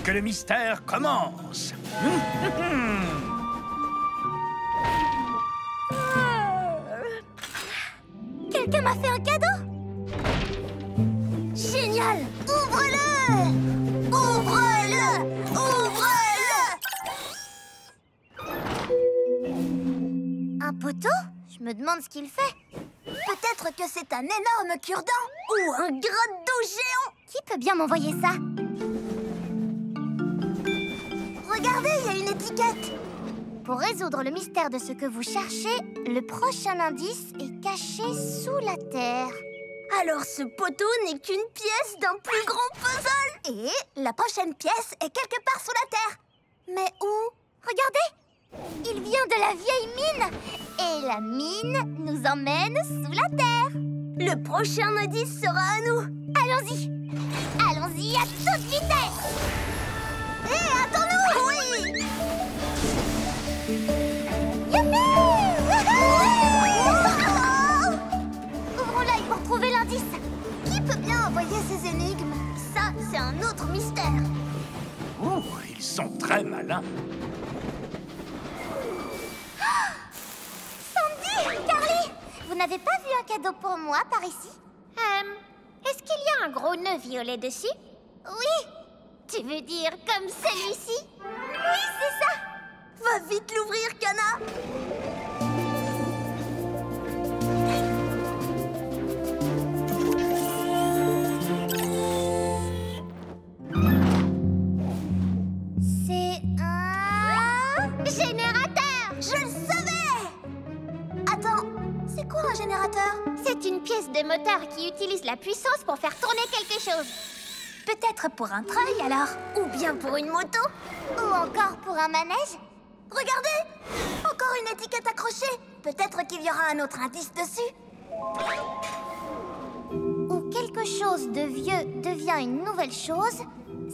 que le mystère commence. Quelqu'un m'a fait un cadeau? Génial! Ouvre-le! Ouvre-le! Ouvre-le! Un poteau? Je me demande ce qu'il fait. Peut-être que c'est un énorme cure-dent ou un gratte-d'eau géant. Qui peut bien m'envoyer ça? Regardez, il y a une étiquette. Pour résoudre le mystère de ce que vous cherchez, le prochain indice est caché sous la terre. Alors ce poteau n'est qu'une pièce d'un plus grand puzzle. Et la prochaine pièce est quelque part sous la terre. Mais où? Regardez! Il vient de la vieille mine. Et la mine nous emmène sous la terre. Le prochain indice sera à nous. Allons-y! Allons-y à toute vitesse! Hé, attends-nous! Oui! Youpi! Ouvrons l'œil pour trouver l'indice. Qui peut bien envoyer ces énigmes? Ça, c'est un autre mystère. Ouh, ils sont très malins. Sandy! Carly! Vous n'avez pas vu un cadeau pour moi par ici? Est-ce qu'il y a un gros nœud violet dessus? Oui! Tu veux dire comme celui-ci? Oui, c'est ça! Va vite l'ouvrir, Kana! C'est un... générateur! Je le savais! Attends, c'est quoi un générateur? C'est une pièce de moteur qui utilise la puissance pour faire tourner quelque chose. Peut-être pour un treuil, alors? Ou bien pour une moto? Ou encore pour un manège? Regardez! Encore une étiquette accrochée! Peut-être qu'il y aura un autre indice dessus. Où quelque chose de vieux devient une nouvelle chose,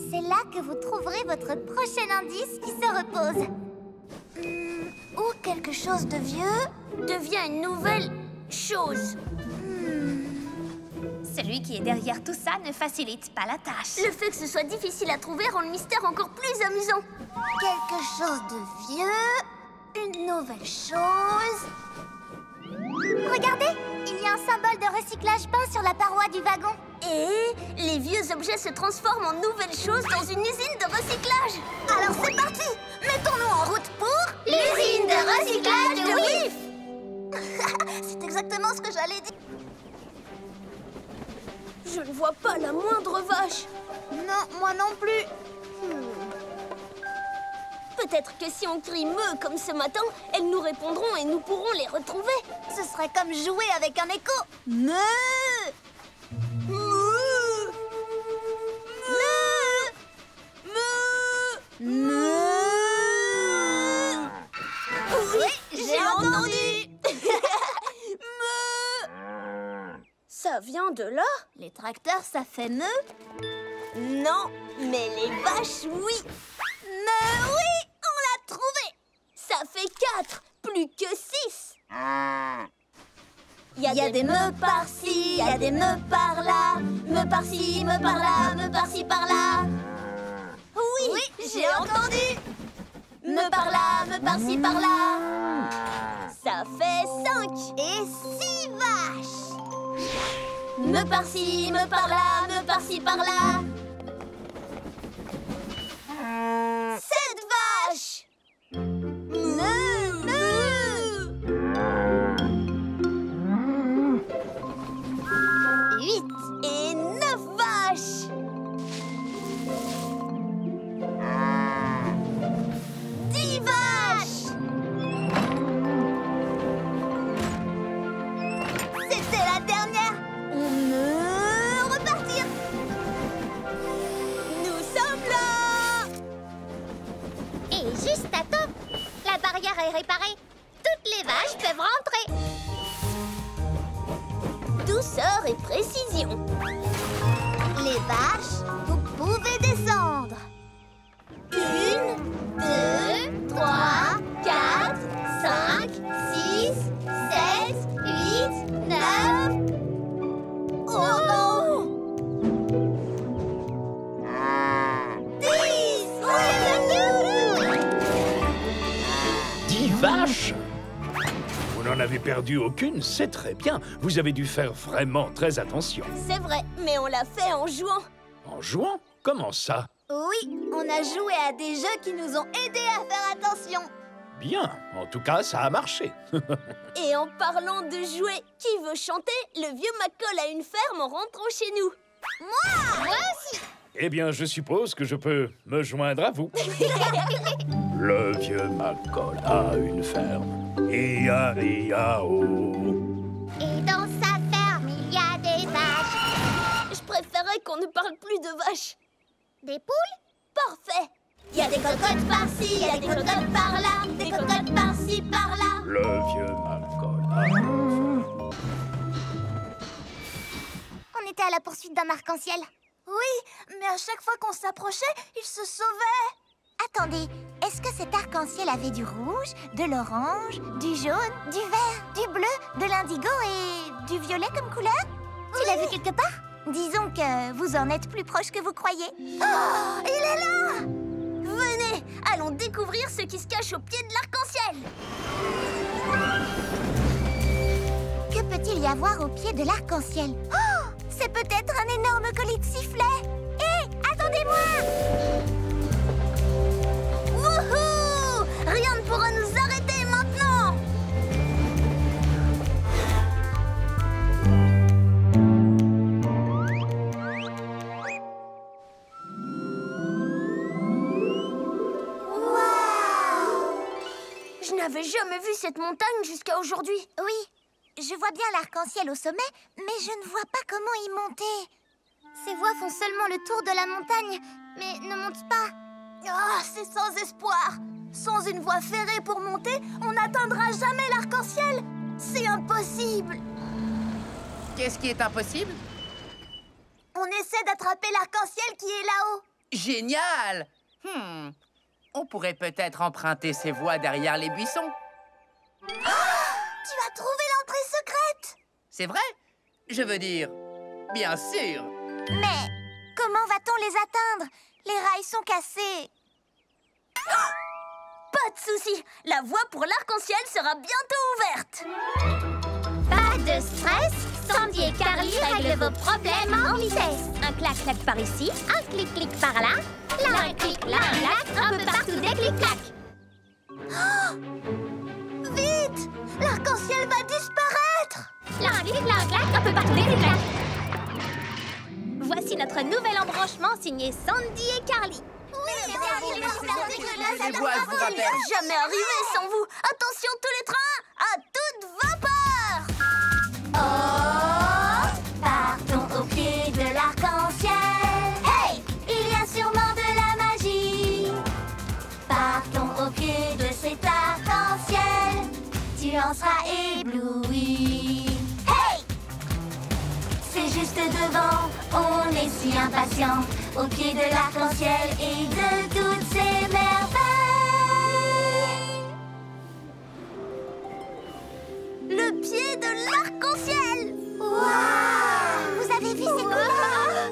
c'est là que vous trouverez votre prochain indice qui se repose. Où quelque chose de vieux devient une nouvelle chose. Celui qui est derrière tout ça ne facilite pas la tâche. Le fait que ce soit difficile à trouver rend le mystère encore plus amusant. Quelque chose de vieux, une nouvelle chose. Regardez, il y a un symbole de recyclage peint sur la paroi du wagon. Et les vieux objets se transforment en nouvelles choses dans une usine de recyclage. Alors c'est parti, mettons-nous en route pour l'usine de recyclage de WIF. C'est exactement ce que j'allais dire. Je ne vois pas la moindre vache. Non, moi non plus. Peut-être que si on crie « meu » comme ce matin, elles nous répondront et nous pourrons les retrouver. Ce serait comme jouer avec un écho. Meu! Meu! Meu! Meu! Oui, j'ai entendu. Meu! Ça vient de là? Les tracteurs, ça fait meu? Non, mais les vaches, oui. Mais oui, on l'a trouvé. Ça fait 4, plus que 6. Il y a des meux par-ci, il y a des meux par-là. Meux par-ci, meux par-là, meux par-ci, par-là. Oui, j'ai entendu. Meux par-là, meux par-ci, par-là. Ça fait 5 et 6 vaches. Meux par-ci, meux par-là, meux par-ci, par-là. 7 vaches. Meu, meu. 8 et 9 vaches. 10 vaches. C'était la dernière. On peut repartir. Nous sommes là. Et juste à temps, la barrière est réparée. Toutes les vaches peuvent rentrer. Douceur et précision. Les vaches, vous pouvez descendre. 1, 2, 3, 4, 5, 6, 7, 8, 9... Oh non! 10! tâche. Vous n'en avez perdu aucune, c'est très bien. Vous avez dû faire vraiment très attention. C'est vrai, mais on l'a fait en jouant. En jouant? Comment ça? Oui, on a joué à des jeux qui nous ont aidés à faire attention. Bien, en tout cas, ça a marché. Et en parlant de jouer, qui veut chanter Le vieux McCall a une ferme en rentrant chez nous? Moi aussi. Eh bien, je suppose que je peux me joindre à vous. Le vieux McCall a une ferme. I-A-I-A-O. Et dans sa ferme, il y a des vaches. Je préférais qu'on ne parle plus de vaches. Des poules? Parfait. Il y a des cocottes par-ci, il y a des cocottes par-là, des cocottes par-ci, par-là. Le vieux McCall a une ferme. On était à la poursuite d'un arc-en-ciel. Oui, mais à chaque fois qu'on s'approchait, il se sauvait. Attendez, est-ce que cet arc-en-ciel avait du rouge, de l'orange, du jaune, du vert, du bleu, de l'indigo et du violet comme couleur? Tu l'as vu quelque part? Disons que vous en êtes plus proche que vous croyez. Oh, il est là! Venez, allons découvrir ce qui se cache au pied de l'arc-en-ciel. Que peut-il y avoir au pied de l'arc-en-ciel? Oh, c'est peut-être un énorme colis de sifflets. Hé, attendez-moi! Wouhou! Rien ne pourra nous arrêter maintenant! Je n'avais jamais vu cette montagne jusqu'à aujourd'hui. Oui, je vois bien l'arc-en-ciel au sommet, mais je ne vois pas comment y monter. Ces voies font seulement le tour de la montagne, mais ne montent pas. Ah, c'est sans espoir. Sans une voie ferrée pour monter, on n'atteindra jamais l'arc-en-ciel. C'est impossible. Qu'est-ce qui est impossible? On essaie d'attraper l'arc-en-ciel qui est là-haut. Génial! On pourrait peut-être emprunter ces voies derrière les buissons. Tu as trouvé l'entrée secrète! C'est vrai? Je veux dire, bien sûr. Mais comment va-t-on les atteindre? Les rails sont cassés. Pas de souci, la voie pour l'arc-en-ciel sera bientôt ouverte. Pas de stress, Sandy et Carly règlent vos problèmes en vitesse. Un clac-clac par ici, Un clic-clic par là, là un clic, là un clac, un peu partout des clics-clacs. Vite! L'arc-en-ciel va disparaître! Là un clic, là un clac, un peu partout des clics-clacs. Voici notre nouvel embranchement signé Sandy et Carly. Oui, Les voies vous rappellent. jamais arrivé sans vous. Attention tous les trains, à toute vapeur. Oh, partons au pied de l'arc-en-ciel. Hey, il y a sûrement de la magie. Partons au pied de cet arc-en-ciel. Tu en seras ébloui. Hey, c'est juste devant, on est si impatient. Au pied de l'arc-en-ciel et de toutes ses merveilles. Le pied de l'arc-en-ciel. Waouh! Vous avez vu ces couleurs?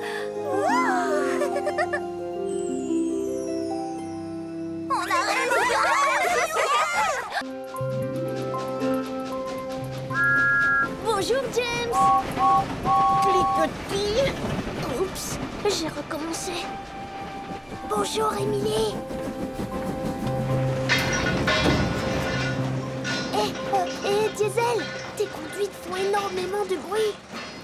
On a réussi! Bonjour, James. Clicotis. Oups, j'ai recommencé. Bonjour, Emily. Hé, Diesel, tes conduites font énormément de bruit.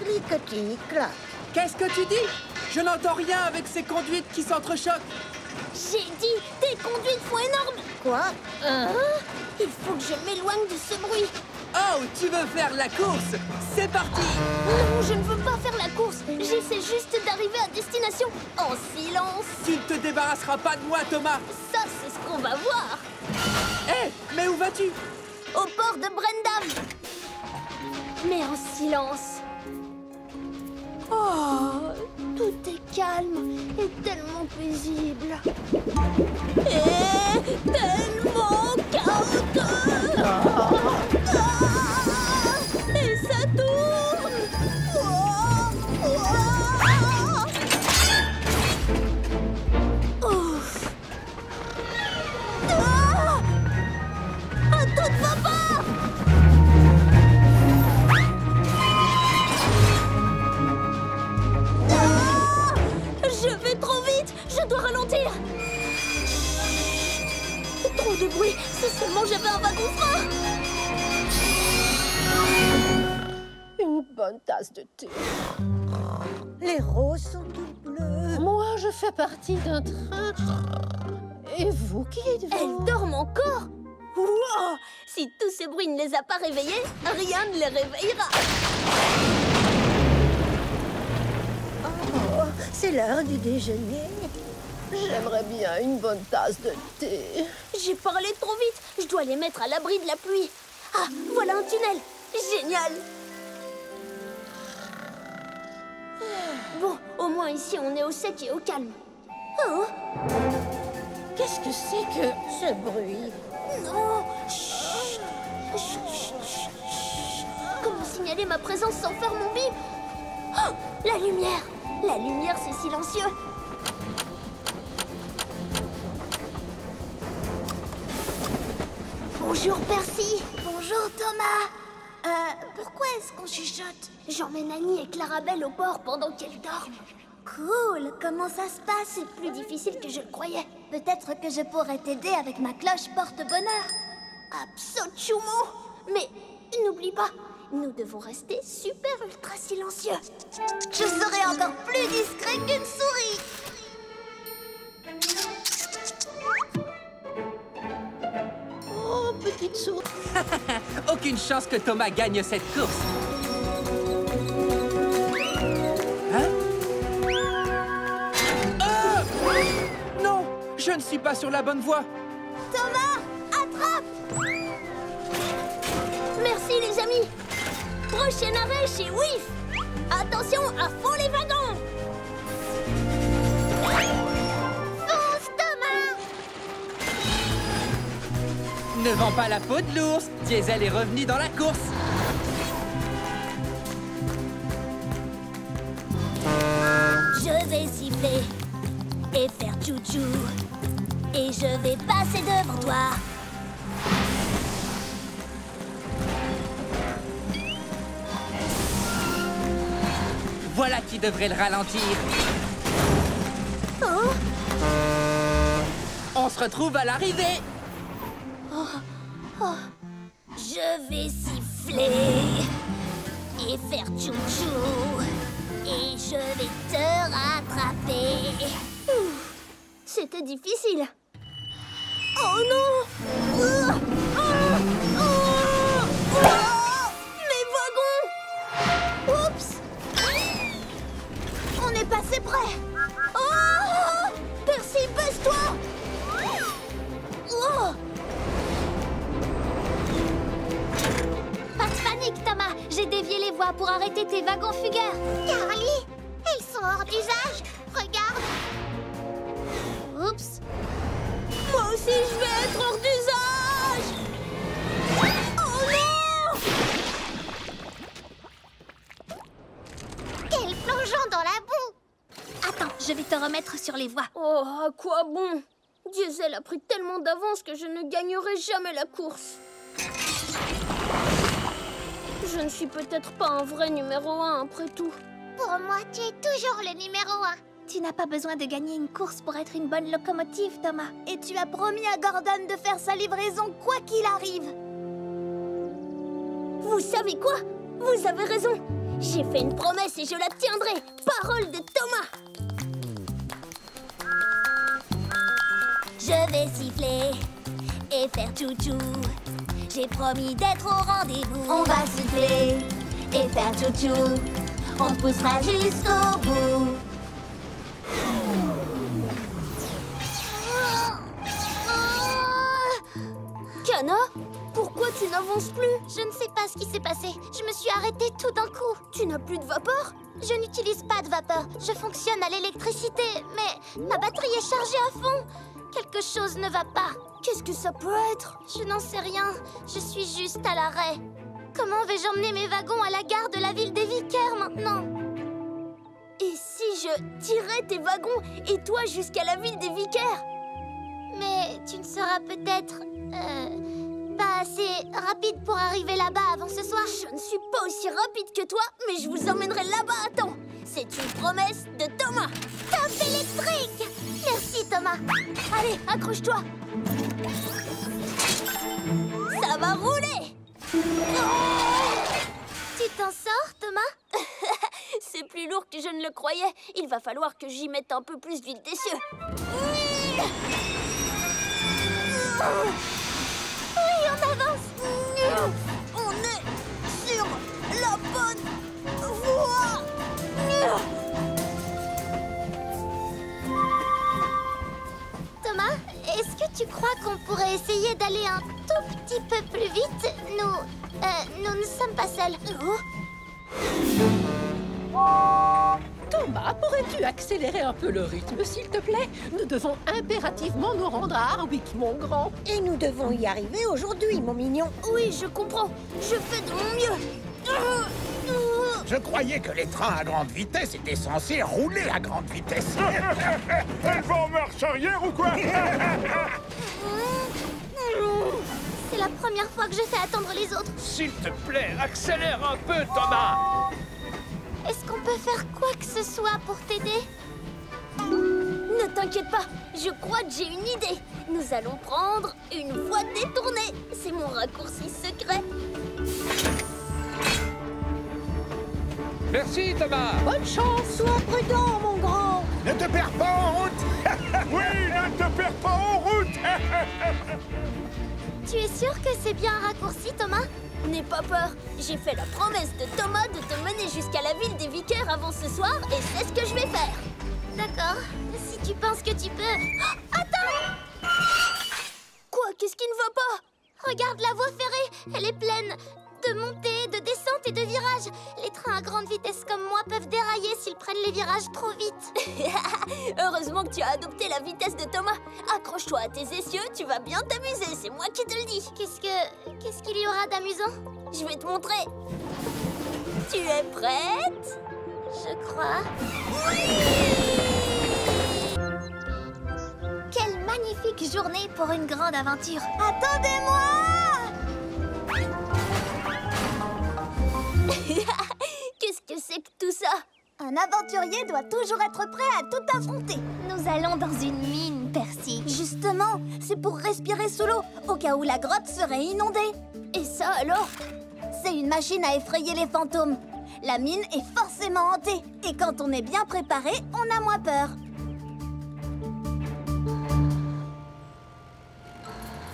Clic-clic-clac. Qu'est-ce que tu dis? Je n'entends rien avec ces conduites qui s'entrechoquent. J'ai dit, tes conduites font énorme. Quoi? Il faut que je m'éloigne de ce bruit. Oh, tu veux faire la course? C'est parti! Non, je ne veux pas faire la course. J'essaie juste d'arriver à destination en silence. Tu ne te débarrasseras pas de moi, Thomas! Ça, c'est ce qu'on va voir. Hé, mais où vas-tu? Au port de Brendam. Mais en silence. Oh, tout est calme et tellement paisible. Et tellement chaotique. Et ça tourne. Ouf. À toute dois ralentir. Trop de bruit. Si seulement j'avais un wagon frein. Une bonne tasse de thé. Les roses sont toutes bleues. Moi, je fais partie d'un train. Et vous, qui êtes-vous? Elles dorment encore. Wow! Si tous ces bruits ne les a pas réveillées, rien ne les réveillera. Oh, c'est l'heure du déjeuner. J'aimerais bien une bonne tasse de thé. J'ai parlé trop vite. Je dois les mettre à l'abri de la pluie. Ah, voilà un tunnel. Génial. Bon, au moins ici, on est au sec et au calme. Oh! Qu'est-ce que c'est que ce bruit? Non! Chut. Chut, chut, chut, chut. Comment signaler ma présence sans faire mon bip? Oh, la lumière! La lumière, c'est silencieux. Bonjour, Percy. Bonjour, Thomas. Pourquoi est-ce qu'on chuchote? J'emmène Annie et Clarabelle au port pendant qu'elles dorment. Cool. Comment ça se passe? C'est plus difficile que je le croyais. Peut-être que je pourrais t'aider avec ma cloche porte-bonheur. Absolument. Mais n'oublie pas, nous devons rester super ultra silencieux. Je serai encore plus discret qu'une souris. Oh, petite souris. Aucune chance que Thomas gagne cette course. Hein? Ah! Non, je ne suis pas sur la bonne voie. Thomas, attrape! Merci les amis. Prochain arrêt chez Whiff. Attention, à fond les wagons. Fonce, Thomas! Ne vends pas la peau de l'ours. Diesel est revenu dans la course. Je vais siffler et faire tchou-tchou. Et je vais passer devant toi. Voilà qui devrait le ralentir. Oh! On se retrouve à l'arrivée. Je vais siffler et faire tchou-tchou. Et je vais te rattraper. Ouf, c'était difficile. Oh non! Mes wagons! Oups! On est passé près. Oh! Percy, baisse-toi! Oh! Pas de panique, Thomas. J'ai dévié les voies pour arrêter tes wagons fugueurs. Carly, ils sont hors d'usage. Regarde. Oups. Moi aussi, je vais être hors d'usage. Oh non! Quel plongeon dans la boue. Attends, je vais te remettre sur les voies. Oh, à quoi bon? Diesel a pris tellement d'avance que je ne gagnerai jamais la course. Je ne suis peut-être pas un vrai numéro 1 après tout. Pour moi, tu es toujours le numéro 1. Tu n'as pas besoin de gagner une course pour être une bonne locomotive, Thomas. Et tu as promis à Gordon de faire sa livraison quoi qu'il arrive. Vous savez quoi? Vous avez raison. J'ai fait une promesse et je la tiendrai. Parole de Thomas. Je vais siffler et faire tchou-tchou. J'ai promis d'être au rendez-vous. On va siffler et faire tchou-tchou. On poussera jusqu'au bout. Kana, pourquoi tu n'avances plus? Je ne sais pas ce qui s'est passé. Je me suis arrêtée tout d'un coup. Tu n'as plus de vapeur? Je n'utilise pas de vapeur. Je fonctionne à l'électricité. Mais ma batterie est chargée à fond. Quelque chose ne va pas. Qu'est-ce que ça peut être? Je n'en sais rien. Je suis juste à l'arrêt. Comment vais-je emmener mes wagons à la gare de la ville des Vicaires maintenant? Et si je tirais tes wagons et toi jusqu'à la ville des Vicaires? Mais tu ne seras peut-être... pas assez rapide pour arriver là-bas avant ce soir. Je ne suis pas aussi rapide que toi, mais je vous emmènerai là-bas à temps. C'est une promesse de Thomas. Top électrique! Merci Allez, accroche-toi. Ça va rouler. Tu t'en sors, Thomas? C'est plus lourd que je ne le croyais. Il va falloir que j'y mette un peu plus d'huile d'essieu. Oui, on avance. On est sur la bonne voie. Thomas, est-ce que tu crois qu'on pourrait essayer d'aller un tout petit peu plus vite? Nous ne sommes pas seuls. Thomas, pourrais-tu accélérer un peu le rythme, s'il te plaît? Nous devons impérativement nous rendre à Harwick, mon grand. Et nous devons y arriver aujourd'hui, mon mignon. Oui, je comprends. Je fais de mon mieux. Je croyais que les trains à grande vitesse étaient censés rouler à grande vitesse. Elle va en marche arrière ou quoi? C'est la première fois que je fais attendre les autres. S'il te plaît, accélère un peu, Thomas. Est-ce qu'on peut faire quoi que ce soit pour t'aider? Ne t'inquiète pas, je crois que j'ai une idée. Nous allons prendre une voie détournée. C'est mon raccourci secret. Merci, Thomas. Bonne chance! Sois prudent, mon grand. Ne te perds pas en route. Oui, ne te perds pas en route. Tu es sûr que c'est bien un raccourci, Thomas? N'aie pas peur. J'ai fait la promesse de Thomas de te mener jusqu'à la ville des vicaires avant ce soir et c'est ce que je vais faire. D'accord. Si tu penses que tu peux... Oh, attends! Quoi? Qu'est-ce qui ne va pas? Regarde la voie ferrée. Elle est pleine de montées, de descentes et de virages. Les trains à grande vitesse comme moi peuvent dérailler s'ils prennent les virages trop vite. Heureusement que tu as adopté la vitesse de Thomas. Accroche-toi à tes essieux, tu vas bien t'amuser, c'est moi qui te le dis. Qu'est-ce qu'il y aura d'amusant? Je vais te montrer. Tu es prête? Je crois. Oui! Quelle magnifique journée pour une grande aventure. Attendez-moi! Qu'est-ce que c'est que tout ça? Un aventurier doit toujours être prêt à tout affronter. Nous allons dans une mine, Percy. Justement, c'est pour respirer sous l'eau, au cas où la grotte serait inondée. Et ça alors? C'est une machine à effrayer les fantômes. La mine est forcément hantée. Et quand on est bien préparé, on a moins peur.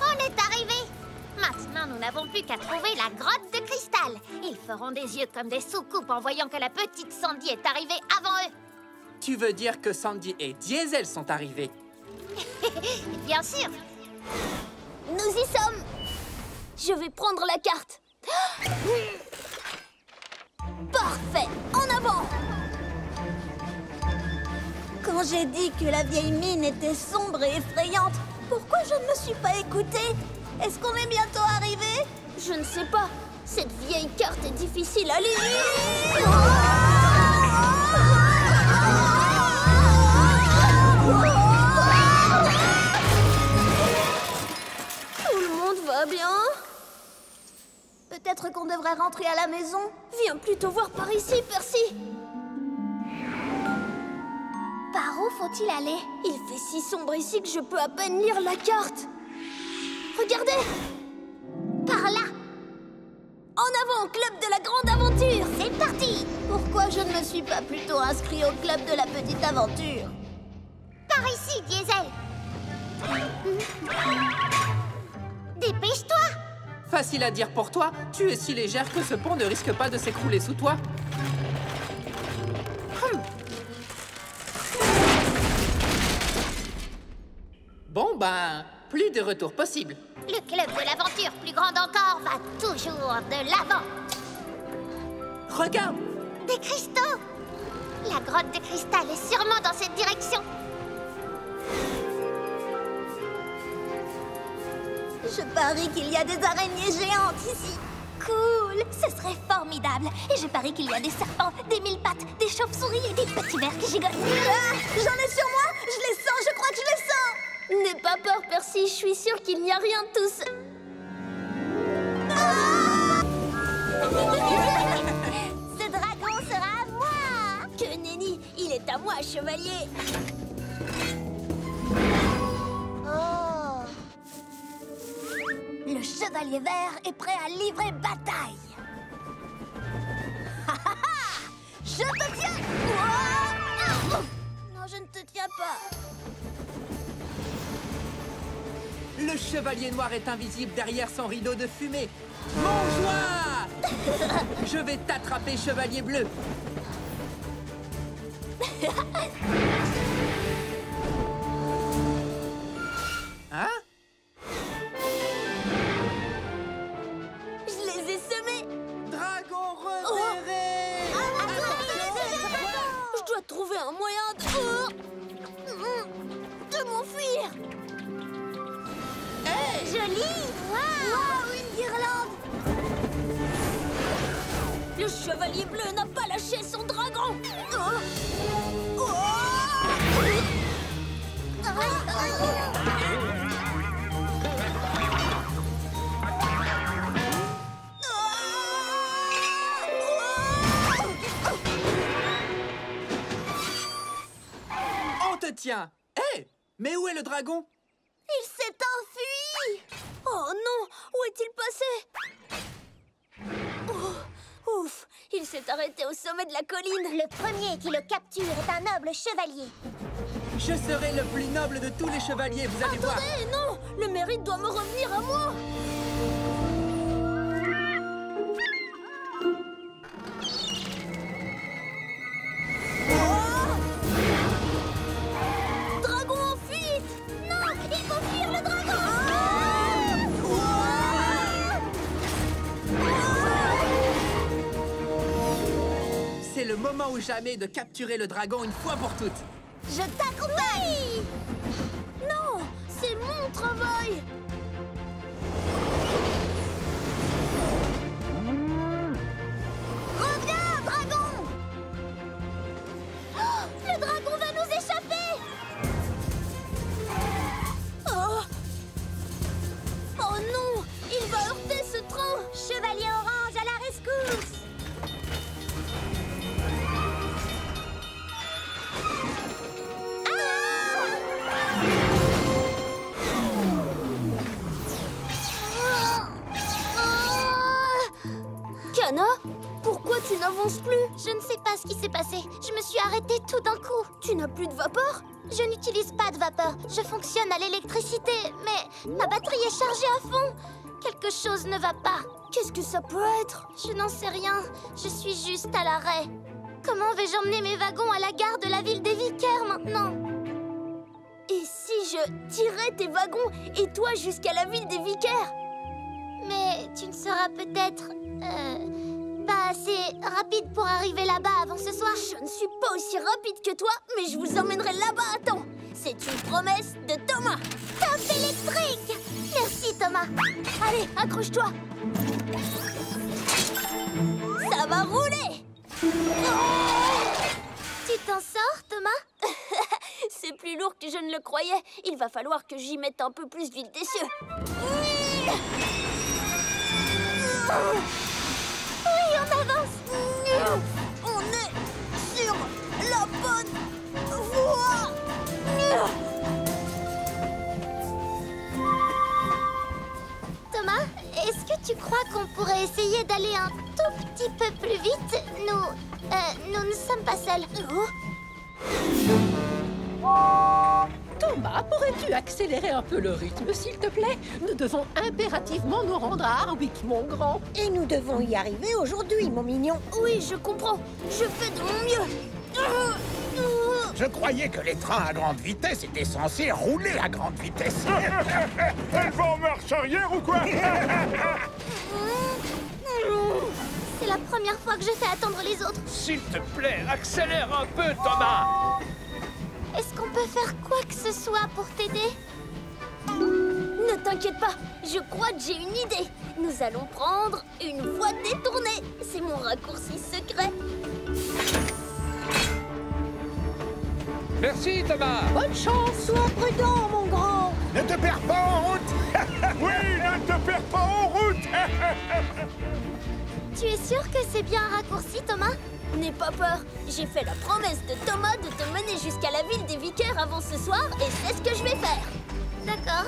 On est arrivé. Maintenant, nous n'avons plus qu'à trouver la grotte de cristal. Ils feront des yeux comme des soucoupes en voyant que la petite Sandy est arrivée avant eux. Tu veux dire que Sandy et Diesel sont arrivés? Bien sûr. Nous y sommes. Je vais prendre la carte. Parfait. En avant. Quand j'ai dit que la vieille mine était sombre et effrayante, pourquoi je ne me suis pas écoutée? Est-ce qu'on est bientôt arrivé? Je ne sais pas. Cette vieille carte est difficile à lire. Tout le monde va bien? Peut-être qu'on devrait rentrer à la maison. Viens plutôt voir par ici, Percy. Par où faut-il aller? Il fait si sombre ici que je peux à peine lire la carte. Regardez! Par là! En avant, club de la grande aventure! C'est parti! Pourquoi je ne me suis pas plutôt inscrit au club de la petite aventure? Par ici, Diesel! Dépêche-toi! Facile à dire pour toi, tu es si légère que ce pont ne risque pas de s'écrouler sous toi. Bon ben, plus de retour possible. Le club de l'aventure, plus grande encore, va toujours de l'avant. Regarde! Des cristaux! La grotte de cristal est sûrement dans cette direction. Je parie qu'il y a des araignées géantes ici. Cool! Ce serait formidable. Et je parie qu'il y a des serpents, des mille pattes, des chauves-souris et des petits vers qui gigotent. Ah, j'en ai sur moi! Je les sens, je crois que je les sens! N'aie pas peur, Percy. Je suis sûre qu'il n'y a rien de tout ça. Ah! Ce dragon sera à moi! Que nenni! Il est à moi, chevalier! chevalier vert est prêt à livrer bataille. Je te tiens. Non, je ne te tiens pas. Le chevalier noir est invisible derrière son rideau de fumée. Mange-moi! Je vais t'attraper, chevalier bleu. Hein? Je les ai semés. Dragon repéré! Je dois trouver un moyen de m'enfuir. Hey! Joli! Wow, une guirlande! Le chevalier bleu n'a pas lâché son dragon! On te tient! Hé! Mais où est le dragon? Il s'est enfui! Oh non! Où est-il passé? Oh, ouf! Il s'est arrêté au sommet de la colline! Le premier qui le capture est un noble chevalier. Je serai le plus noble de tous les chevaliers, vous allez voir! Attendez, non! Le mérite doit me revenir à moi! Dragon en fuite! Non! Il faut fuir le dragon! C'est le moment ou jamais de capturer le dragon une fois pour toutes. Je t'accompagne! Non! C'est mon travail! Reviens, dragon! Oh, le dragon va nous échapper! Oh! Oh non! Il va heurter ce train! Chevalier orange à la rescousse! Kana, pourquoi tu n'avances plus? Je ne sais pas ce qui s'est passé. Je me suis arrêtée tout d'un coup. Tu n'as plus de vapeur? Je n'utilise pas de vapeur. Je fonctionne à l'électricité, mais ma batterie est chargée à fond. Quelque chose ne va pas. Qu'est-ce que ça peut être? Je n'en sais rien. Je suis juste à l'arrêt. Comment vais-je emmener mes wagons à la gare de la ville des Vicaires maintenant? Et si je tirais tes wagons et toi jusqu'à la ville des Vicaires? Mais tu ne seras peut-être... pas assez rapide pour arriver là-bas avant ce soir. Je ne suis pas aussi rapide que toi, mais je vous emmènerai là-bas à temps. C'est une promesse de Thomas. Top électrique! Merci Thomas. Allez, accroche-toi. Ça va rouler. Tu t'en sors, Thomas? C'est plus lourd que je ne le croyais. Il va falloir que j'y mette un peu plus d'huile des cieux. Oui, on avance. On est sur la bonne voie. Thomas, est-ce que tu crois qu'on pourrait essayer d'aller un tout petit peu plus vite? Nous ne sommes pas seuls. Thomas, pourrais-tu accélérer un peu le rythme, s'il te plaît? Nous devons impérativement nous rendre à Harwick, mon grand. Et nous devons y arriver aujourd'hui, mon mignon. Oui, je comprends. Je fais de mon mieux. Je croyais que les trains à grande vitesse étaient censés rouler à grande vitesse. Elle va en marche arrière ou quoi? C'est la première fois que je fais attendre les autres. S'il te plaît, accélère un peu, Thomas. Est-ce qu'on peut faire quoi que ce soit pour t'aider? Ne t'inquiète pas, je crois que j'ai une idée. Nous allons prendre une voie détournée. C'est mon raccourci secret. Merci, Thomas. Bonne chance! Sois prudent, mon grand. Ne te perds pas en route. Oui, ne te perds pas en route. Tu es sûr que c'est bien un raccourci, Thomas? N'aie pas peur. J'ai fait la promesse de Thomas de te mener jusqu'à la ville des Vicaires avant ce soir et c'est ce que je vais faire. D'accord.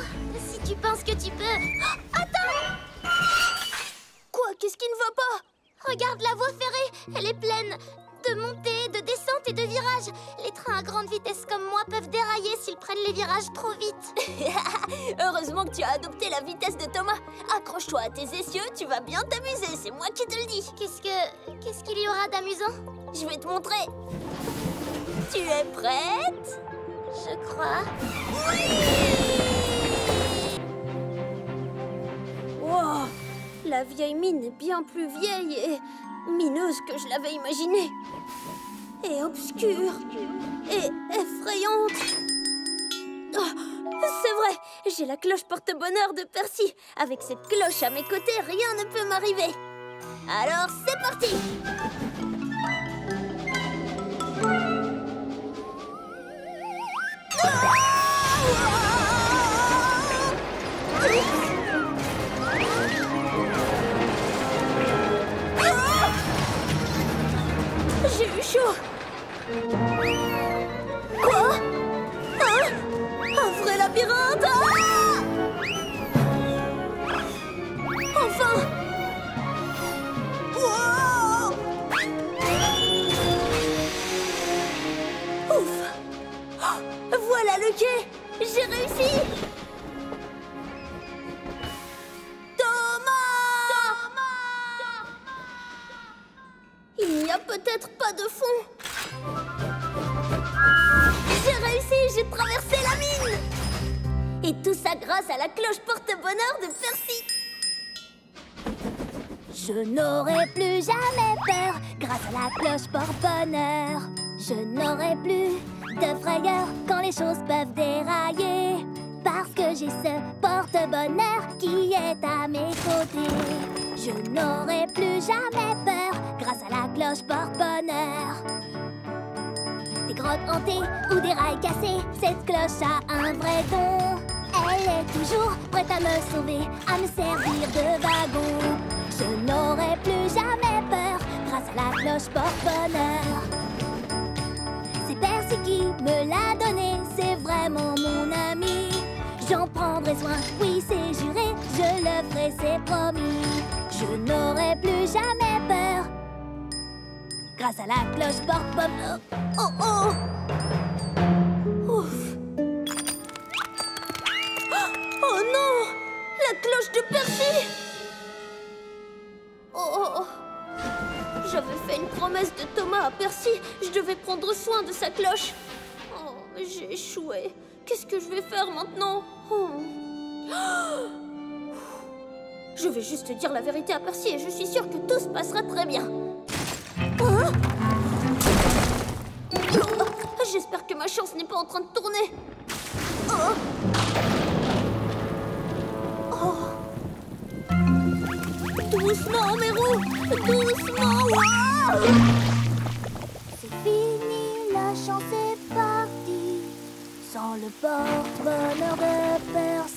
Si tu penses que tu peux... Oh, attends! qu'est-ce qui ne va pas? Regarde la voie ferrée, elle est pleine de montées, de descentes et de virages. Les trains à grande vitesse comme moi peuvent dérailler s'ils prennent les virages trop vite. Heureusement que tu as adopté la vitesse de Thomas. Accroche-toi à tes essieux, tu vas bien t'amuser, c'est moi qui te le dis. Qu'est-ce qu'il y aura d'amusant? Je vais te montrer. Tu es prête? Je crois. Wow, la vieille mine est bien plus vieille et mineuse que je l'avais imaginée. Et obscure. Et effrayante. Oh, c'est vrai, j'ai la cloche porte-bonheur de Percy. Avec cette cloche à mes côtés, rien ne peut m'arriver. Alors, c'est parti! J'ai eu chaud. Quoi? Hein? Un vrai labyrinthe? Ah! Enfin! Wow! Ouf! Oh, voilà le quai! J'ai réussi! Il n'y a peut-être pas de fond. J'ai réussi, j'ai traversé la mine. Et tout ça grâce à la cloche porte-bonheur de Percy. Je n'aurai plus jamais peur grâce à la cloche porte-bonheur. Je n'aurai plus de frayeur quand les choses peuvent dérailler. Parce que j'ai ce porte-bonheur qui est à mes côtés. Je n'aurai plus jamais peur grâce à la cloche porte-bonheur. Des grottes hantées ou des rails cassés, cette cloche a un vrai don. Elle est toujours prête à me sauver, à me servir de wagon. Je n'aurai plus jamais peur grâce à la cloche porte-bonheur. C'est Percy qui me l'a donné, c'est vraiment mon ami. J'en prendrai soin, oui c'est juré, je le ferai, c'est promis. Je n'aurai plus jamais peur grâce à la cloche porte-bonheur. Oh oh! Ouf! Oh non! La cloche de Percy! Oh! J'avais fait une promesse de Thomas à Percy. Je devais prendre soin de sa cloche. Oh, j'ai échoué. Qu'est-ce que je vais faire maintenant? Oh. Je vais juste dire la vérité à Percy et je suis sûre que tout se passera très bien. Hein? J'espère que ma chance n'est pas en train de tourner. Oh. Oh. Doucement, mes roues. Doucement. Wow. C'est fini, la chance est partie. Sans le porte-bonheur de Percy.